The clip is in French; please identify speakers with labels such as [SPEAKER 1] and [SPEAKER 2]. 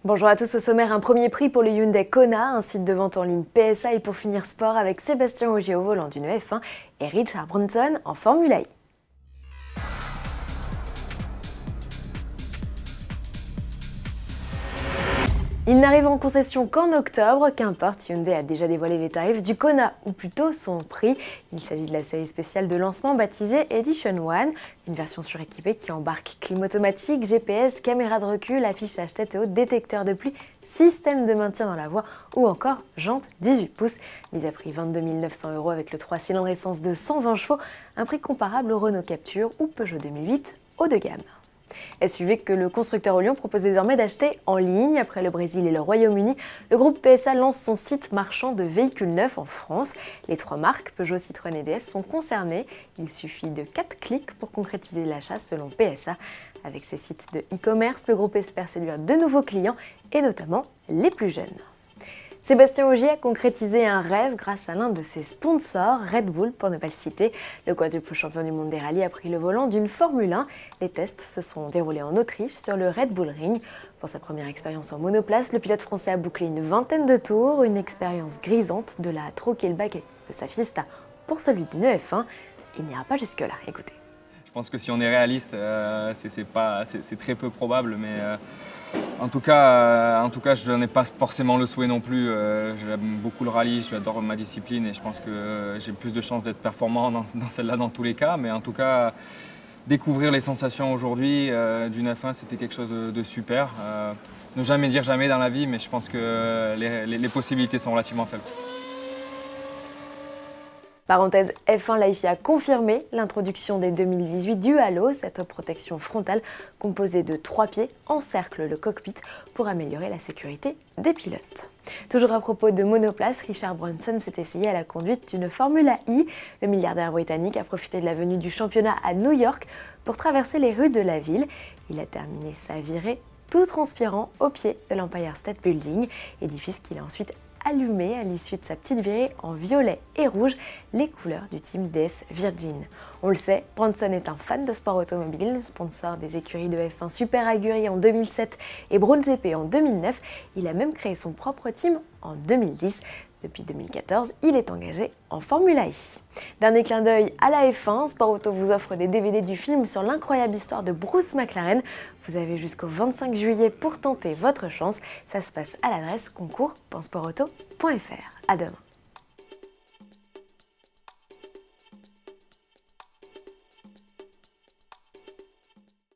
[SPEAKER 1] Bonjour à tous, au sommaire, un premier prix pour le Hyundai Kona, un site de vente en ligne PSA, et pour finir sport avec Sébastien Ogier au volant d'une F1 et Richard Branson en Formule I. Il n'arrive en concession qu'en octobre, qu'importe, Hyundai a déjà dévoilé les tarifs du Kona, ou plutôt son prix. Il s'agit de la série spéciale de lancement baptisée Edition One, une version suréquipée qui embarque clim automatique, GPS, caméra de recul, affichage tête haute, détecteur de pluie, système de maintien dans la voie ou encore jantes 18 pouces. Mise à prix 22 900 € avec le 3 cylindres essence de 120 chevaux, un prix comparable au Renault Captur ou Peugeot 2008 haut de gamme. SUV que le constructeur Olion propose désormais d'acheter en ligne. Après le Brésil et le Royaume-Uni, le groupe PSA lance son site marchand de véhicules neufs en France. Les trois marques, Peugeot, Citroën et DS, sont concernées. Il suffit de 4 clics pour concrétiser l'achat selon PSA. Avec ses sites de e-commerce, le groupe espère séduire de nouveaux clients et notamment les plus jeunes. Sébastien Ogier a concrétisé un rêve grâce à l'un de ses sponsors, Red Bull pour ne pas le citer. Le quadruple champion du monde des rallyes a pris le volant d'une Formule 1. Les tests se sont déroulés en Autriche sur le Red Bull Ring. Pour sa première expérience en monoplace, le pilote français a bouclé une vingtaine de tours, une expérience grisante de la troquer le baquet de sa Fiesta pour celui d'une F1. Il n'ira pas jusque-là, écoutez.
[SPEAKER 2] Je pense que si on est réaliste, c'est très peu probable, mais en tout cas, je n'en ai pas forcément le souhait non plus. J'aime beaucoup le rallye, j'adore ma discipline et je pense que j'ai plus de chances d'être performant dans celle-là dans tous les cas. Mais en tout cas, découvrir les sensations aujourd'hui d'une F1, c'était quelque chose de super. Ne jamais dire jamais dans la vie, mais je pense que les possibilités sont relativement faibles.
[SPEAKER 1] Parenthèse F1, la FIA a confirmé l'introduction dès 2018 du halo. Cette protection frontale composée de 3 pieds encercle le cockpit pour améliorer la sécurité des pilotes. Toujours à propos de monoplace, Richard Branson s'est essayé à la conduite d'une Formule I. Le milliardaire britannique a profité de la venue du championnat à New York pour traverser les rues de la ville. Il a terminé sa virée tout transpirant au pied de l'Empire State Building, édifice qu'il a ensuite allumé à l'issue de sa petite virée en violet et rouge, les couleurs du team DS Virgin. On le sait, Branson est un fan de sport automobile, sponsor des écuries de F1 Super Aguri en 2007 et Braun GP en 2009. Il a même créé son propre team en 2010. Depuis 2014, il est engagé en Formule I. Dernier clin d'œil à la F1, Sport Auto vous offre des DVD du film sur l'incroyable histoire de Bruce McLaren. Vous avez jusqu'au 25 juillet pour tenter votre chance. Ça se passe à l'adresse concours.sportauto.fr. À demain.